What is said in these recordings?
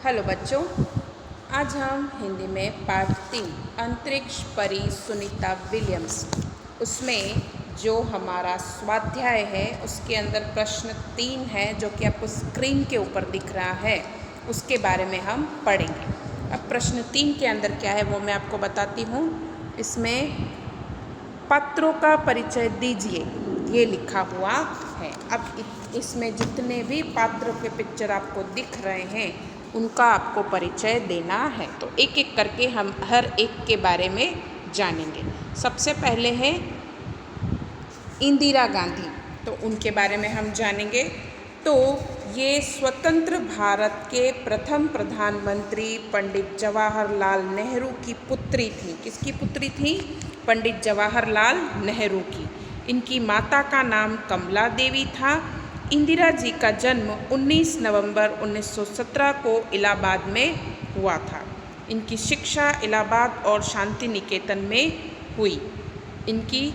Hello बच्चों, आज हम हिंदी में पाठ 3 अंतरिक्ष परी सुनीता विलियम्स उसमें जो हमारा स्वाध्याय है उसके अंदर प्रश्न 3 है जो कि आपको स्क्रीन के ऊपर दिख रहा है, उसके बारे में हम पढ़ेंगे। अब प्रश्न 3 के अंदर क्या है वो मैं आपको बताती हूँ। इसमें पात्रों का परिचय दीजिए, ये लिखा हुआ है। अब इसमें जितने भी पात्रों के पिक्चर आपको दिख रहे हैं उनका आपको परिचय देना है, तो एक एक करके हम हर एक के बारे में जानेंगे। सबसे पहले है इंदिरा गांधी, तो उनके बारे में हम जानेंगे। तो ये स्वतंत्र भारत के प्रथम प्रधानमंत्री पंडित जवाहरलाल नेहरू की पुत्री थी। किसकी पुत्री थी? पंडित जवाहरलाल नेहरू की। इनकी माता का नाम कमला देवी था। इंदिरा जी का जन्म 19 नवंबर 1917 को इलाहाबाद में हुआ था। इनकी शिक्षा इलाहाबाद और शांति निकेतन में हुई। इनकी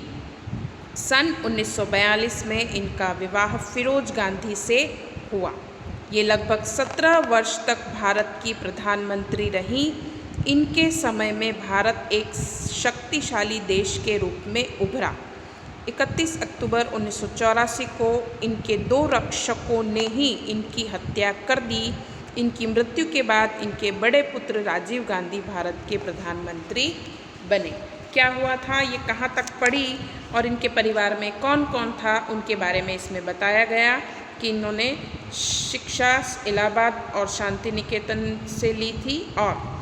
सन 1942 में इनका विवाह फिरोज गांधी से हुआ। ये लगभग 17 वर्ष तक भारत की प्रधानमंत्री रहीं। इनके समय में भारत एक शक्तिशाली देश के रूप में उभरा। 31 अक्टूबर 1984 को इनके 2 रक्षकों ने ही इनकी हत्या कर दी। इनकी मृत्यु के बाद इनके बड़े पुत्र राजीव गांधी भारत के प्रधानमंत्री बने। क्या हुआ था, ये कहाँ तक पढ़ी और इनके परिवार में कौन कौन था उनके बारे में इसमें बताया गया कि इन्होंने शिक्षा इलाहाबाद और शांति निकेतन से ली थी और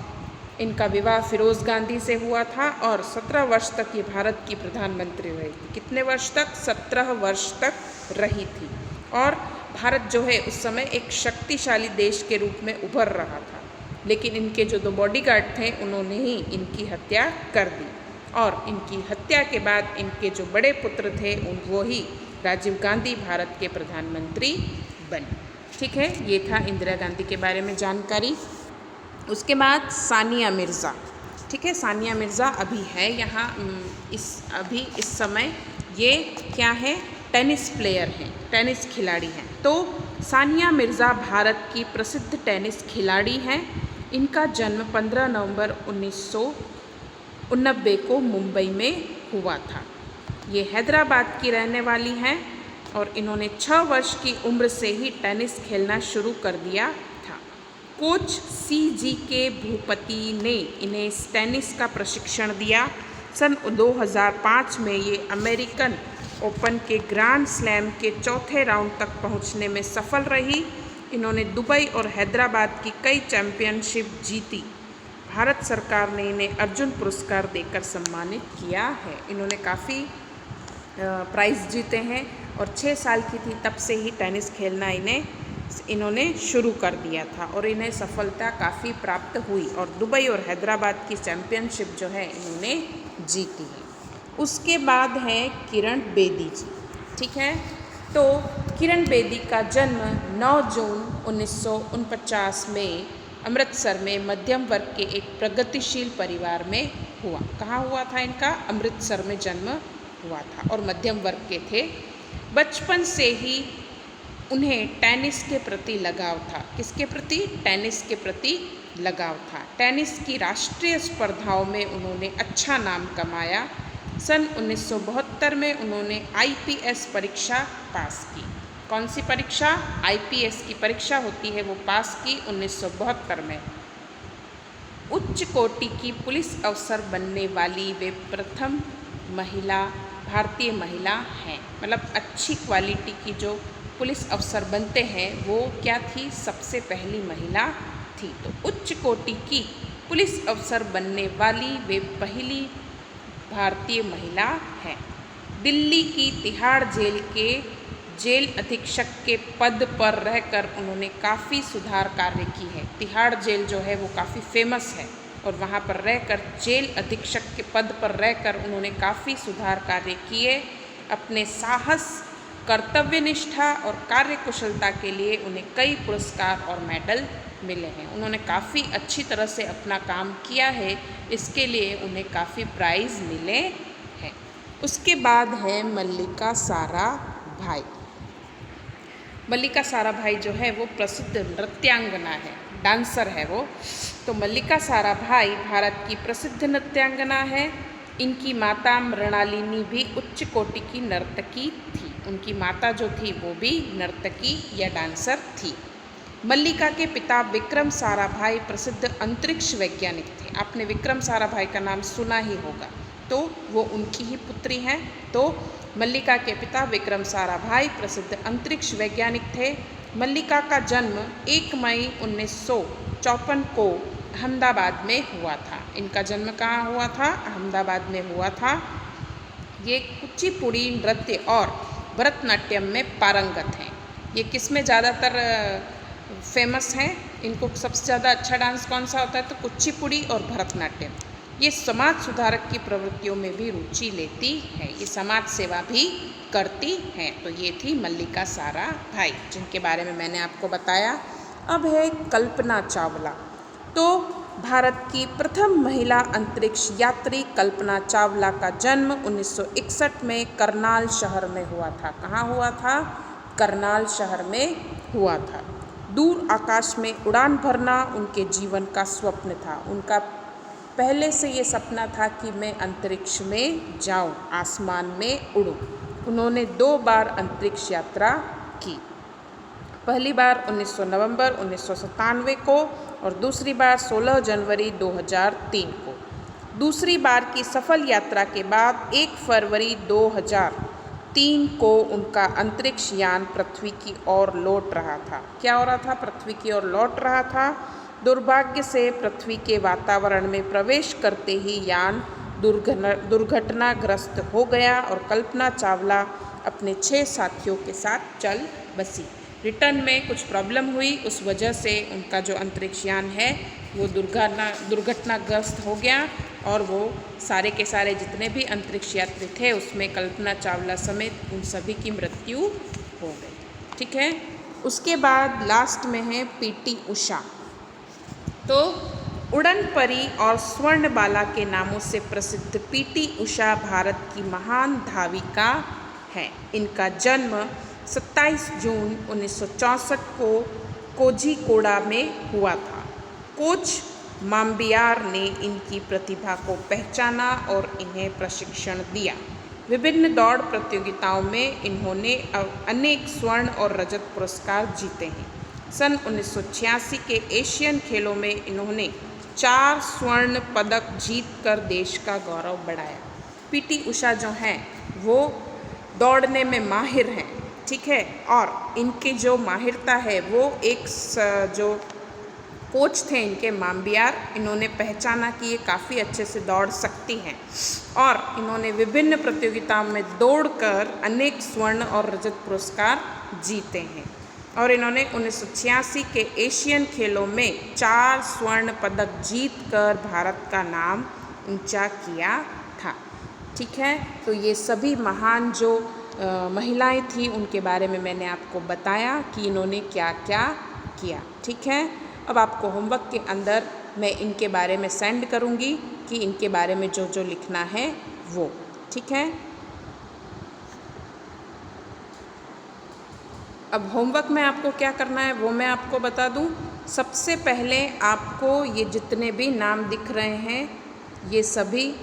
इनका विवाह फिरोज गांधी से हुआ था और 17 वर्ष तक ये भारत की प्रधानमंत्री रही थी। कितने वर्ष तक? 17 वर्ष तक रही थी। और भारत जो है उस समय एक शक्तिशाली देश के रूप में उभर रहा था, लेकिन इनके जो 2 बॉडीगार्ड थे उन्होंने ही इनकी हत्या कर दी और इनकी हत्या के बाद इनके जो बड़े पुत्र थे वो ही राजीव गांधी भारत के प्रधानमंत्री बने। ठीक है, ये था इंदिरा गांधी के बारे में जानकारी। उसके बाद सानिया मिर्ज़ा। ठीक है, सानिया मिर्ज़ा अभी है यहाँ इस समय ये क्या है? टेनिस प्लेयर हैं, टेनिस खिलाड़ी हैं। तो सानिया मिर्ज़ा भारत की प्रसिद्ध टेनिस खिलाड़ी हैं। इनका जन्म 15 नवंबर 1989 को मुंबई में हुआ था। ये हैदराबाद की रहने वाली हैं और इन्होंने 6 वर्ष की उम्र से ही टेनिस खेलना शुरू कर दिया था। कोच CG के भूपति ने इन्हें टेनिस का प्रशिक्षण दिया। सन 2005 में ये अमेरिकन ओपन के ग्रैंड स्लैम के 4थे राउंड तक पहुंचने में सफल रही। इन्होंने दुबई और हैदराबाद की कई चैंपियनशिप जीती। भारत सरकार ने इन्हें अर्जुन पुरस्कार देकर सम्मानित किया है। इन्होंने काफ़ी प्राइज़ जीते हैं और 6 साल की थी तब से ही टेनिस खेलना इन्होंने शुरू कर दिया था और इन्हें सफलता काफ़ी प्राप्त हुई और दुबई और हैदराबाद की चैंपियनशिप जो है इन्होंने जीती है। उसके बाद है किरण बेदी जी। ठीक है, तो किरण बेदी का जन्म 9 जून 1949 में अमृतसर में मध्यम वर्ग के एक प्रगतिशील परिवार में हुआ। कहाँ हुआ था इनका? अमृतसर में जन्म हुआ था और मध्यम वर्ग के थे। बचपन से ही उन्हें टेनिस के प्रति लगाव था। किसके प्रति? टेनिस के प्रति लगाव था। टेनिस की राष्ट्रीय स्पर्धाओं में उन्होंने अच्छा नाम कमाया। सन 1972 में उन्होंने IPS परीक्षा पास की। कौन सी परीक्षा? IPS की परीक्षा होती है, वो पास की 1972 में। उच्च कोटि की पुलिस अफसर बनने वाली वे प्रथम भारतीय महिला हैं। मतलब अच्छी क्वालिटी की जो पुलिस अफसर बनते हैं वो क्या थी? सबसे पहली महिला थी। तो उच्च कोटि की पुलिस अफसर बनने वाली वे पहली भारतीय महिला है। दिल्ली की तिहाड़ जेल के जेल अधीक्षक के पद पर रहकर उन्होंने काफ़ी सुधार कार्य की है। तिहाड़ जेल जो है वो काफ़ी फेमस है और वहाँ पर रहकर जेल अधीक्षक के पद पर रहकर उन्होंने काफ़ी सुधार कार्य किए। अपने साहस, कर्तव्यनिष्ठा और कार्यकुशलता के लिए उन्हें कई पुरस्कार और मेडल मिले हैं। उन्होंने काफ़ी अच्छी तरह से अपना काम किया है, इसके लिए उन्हें काफ़ी प्राइज़ मिले हैं। उसके बाद है मल्लिका साराभाई। मल्लिका साराभाई जो है वो प्रसिद्ध नृत्यांगना है। डांसर है वो। तो मल्लिका साराभाई भारत की प्रसिद्ध नृत्यांगना है। इनकी माता मृणालिनी भी उच्च कोटि की नर्तकी थी। उनकी माता जो थी वो भी नर्तकी या डांसर थी। मल्लिका के पिता विक्रम साराभाई प्रसिद्ध अंतरिक्ष वैज्ञानिक थे। आपने विक्रम साराभाई का नाम सुना ही होगा, तो वो उनकी ही पुत्री हैं। तो मल्लिका के पिता विक्रम साराभाई प्रसिद्ध अंतरिक्ष वैज्ञानिक थे। मल्लिका का जन्म 1 मई 1954 को अहमदाबाद में हुआ था। इनका जन्म कहाँ हुआ था? अहमदाबाद में हुआ था। ये कुचिपुड़ी नृत्य और भरतनाट्यम में पारंगत हैं। ये किस में ज़्यादातर फेमस हैं? इनको सबसे ज़्यादा अच्छा डांस कौन सा होता है? तो कुचिपुड़ी और भरतनाट्यम। ये समाज सुधारक की प्रवृत्तियों में भी रुचि लेती है। ये समाज सेवा भी करती हैं। तो ये थी मल्लिका साराभाई, जिनके बारे में मैंने आपको बताया। अब है कल्पना चावला। तो भारत की प्रथम महिला अंतरिक्ष यात्री कल्पना चावला का जन्म 1961 में करनाल शहर में हुआ था। कहाँ हुआ था? करनाल शहर में हुआ था। दूर आकाश में उड़ान भरना उनके जीवन का स्वप्न था। उनका पहले से ये सपना था कि मैं अंतरिक्ष में जाऊं, आसमान में उड़ूं। उन्होंने 2 बार अंतरिक्ष यात्रा की। पहली बार 19 नवंबर 1997 को और दूसरी बार 16 जनवरी 2003 को। दूसरी बार की सफल यात्रा के बाद 1 फरवरी 2003 को उनका अंतरिक्ष यान पृथ्वी की ओर लौट रहा था। क्या हो रहा था? पृथ्वी की ओर लौट रहा था। दुर्भाग्य से पृथ्वी के वातावरण में प्रवेश करते ही यान दुर्घटनाग्रस्त हो गया और कल्पना चावला अपने 6 साथियों के साथ चल बसी। रिटर्न में कुछ प्रॉब्लम हुई, उस वजह से उनका जो अंतरिक्ष यान है वो दुर्घटनाग्रस्त हो गया और वो सारे के सारे जितने भी अंतरिक्ष यात्री थे उसमें कल्पना चावला समेत उन सभी की मृत्यु हो गई। ठीक है। उसके बाद लास्ट में है पीटी उषा। तो उड़न परी और स्वर्ण बाला के नामों से प्रसिद्ध पीटी उषा भारत की महान धाविका है। इनका जन्म 27 जून 1964 को कोझिकोड़ा में हुआ था। कोच माम्बियार ने इनकी प्रतिभा को पहचाना और इन्हें प्रशिक्षण दिया। विभिन्न दौड़ प्रतियोगिताओं में इन्होंने अनेक स्वर्ण और रजत पुरस्कार जीते हैं। सन 1986 के एशियन खेलों में इन्होंने 4 स्वर्ण पदक जीतकर देश का गौरव बढ़ाया। पीटी उषा जो हैं वो दौड़ने में माहिर हैं। ठीक है। और इनकी जो माहिरता है वो एक जो कोच थे इनके माम्बियार, इन्होंने पहचाना कि ये काफ़ी अच्छे से दौड़ सकती हैं और इन्होंने विभिन्न प्रतियोगिताओं में दौड़कर अनेक स्वर्ण और रजत पुरस्कार जीते हैं। और इन्होंने 1986 के एशियन खेलों में 4 स्वर्ण पदक जीतकर भारत का नाम ऊंचा किया था। ठीक है। तो ये सभी महान जो महिलाएं थी उनके बारे में मैंने आपको बताया कि इन्होंने क्या क्या किया। ठीक है। अब आपको होमवर्क के अंदर मैं इनके बारे में सेंड करूँगी कि इनके बारे में जो जो लिखना है वो। ठीक है। अब होमवर्क में आपको क्या करना है वो मैं आपको बता दूं। सबसे पहले आपको ये जितने भी नाम दिख रहे हैं ये सभी,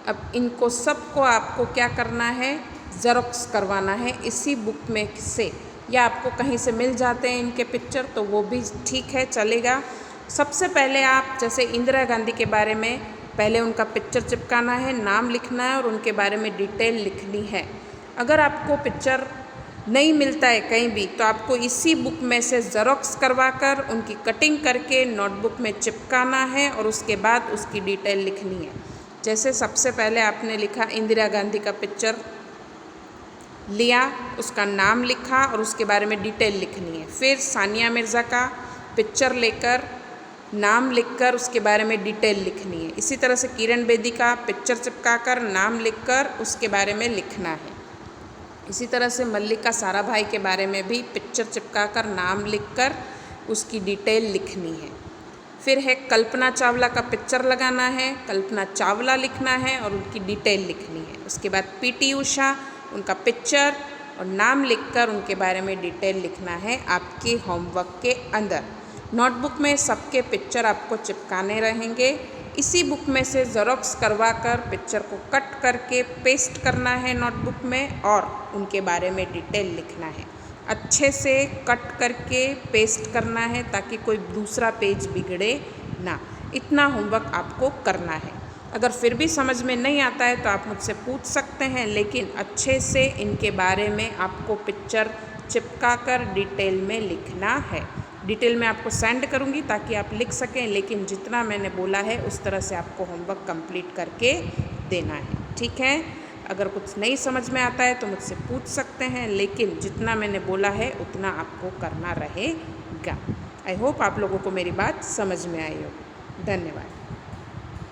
अब इनको सबको आपको क्या करना है? ज़ेरॉक्स करवाना है इसी बुक में से, या आपको कहीं से मिल जाते हैं इनके पिक्चर तो वो भी ठीक है, चलेगा। सबसे पहले आप जैसे इंदिरा गांधी के बारे में पहले उनका पिक्चर चिपकाना है, नाम लिखना है और उनके बारे में डिटेल लिखनी है। अगर आपको पिक्चर नहीं मिलता है कहीं भी तो आपको इसी बुक में से ज़ेरॉक्स करवा कर उनकी कटिंग करके नोटबुक में चिपकाना है और उसके बाद उसकी डिटेल लिखनी है। जैसे सबसे पहले आपने लिखा इंदिरा गांधी का पिक्चर लिया, उसका नाम लिखा और उसके बारे में डिटेल लिखनी है। फिर सानिया मिर्ज़ा का पिक्चर लेकर नाम लिखकर उसके बारे में डिटेल लिखनी है। इसी तरह से किरण बेदी का पिक्चर चिपकाकर नाम लिखकर उसके बारे में लिखना है। इसी तरह से मल्लिका साराभाई के बारे में भी पिक्चर चिपकाकर नाम लिखकर उसकी डिटेल लिखनी है। फिर है कल्पना चावला का पिक्चर लगाना है, कल्पना चावला लिखना है और उनकी डिटेल लिखनी है। उसके बाद पीटी उषा, उनका पिक्चर और नाम लिखकर उनके बारे में डिटेल लिखना है आपके होमवर्क के अंदर। नोटबुक में सबके पिक्चर आपको चिपकाने रहेंगे। इसी बुक में से ज़ेरॉक्स करवा कर पिक्चर को कट करके पेस्ट करना है नोटबुक में और उनके बारे में डिटेल लिखना है। अच्छे से कट करके पेस्ट करना है ताकि कोई दूसरा पेज बिगड़े ना। इतना होमवर्क आपको करना है। अगर फिर भी समझ में नहीं आता है तो आप मुझसे पूछ सकते हैं, लेकिन अच्छे से इनके बारे में आपको पिक्चर चिपका कर डिटेल में लिखना है। डिटेल में आपको सेंड करूँगी ताकि आप लिख सकें, लेकिन जितना मैंने बोला है उस तरह से आपको होमवर्क कंप्लीट करके देना है। ठीक है? अगर कुछ नहीं समझ में आता है तो मुझसे पूछ सकते हैं, लेकिन जितना मैंने बोला है उतना आपको करना रहेगा। आई होप आप लोगों को मेरी बात समझ में आई हो। धन्यवाद।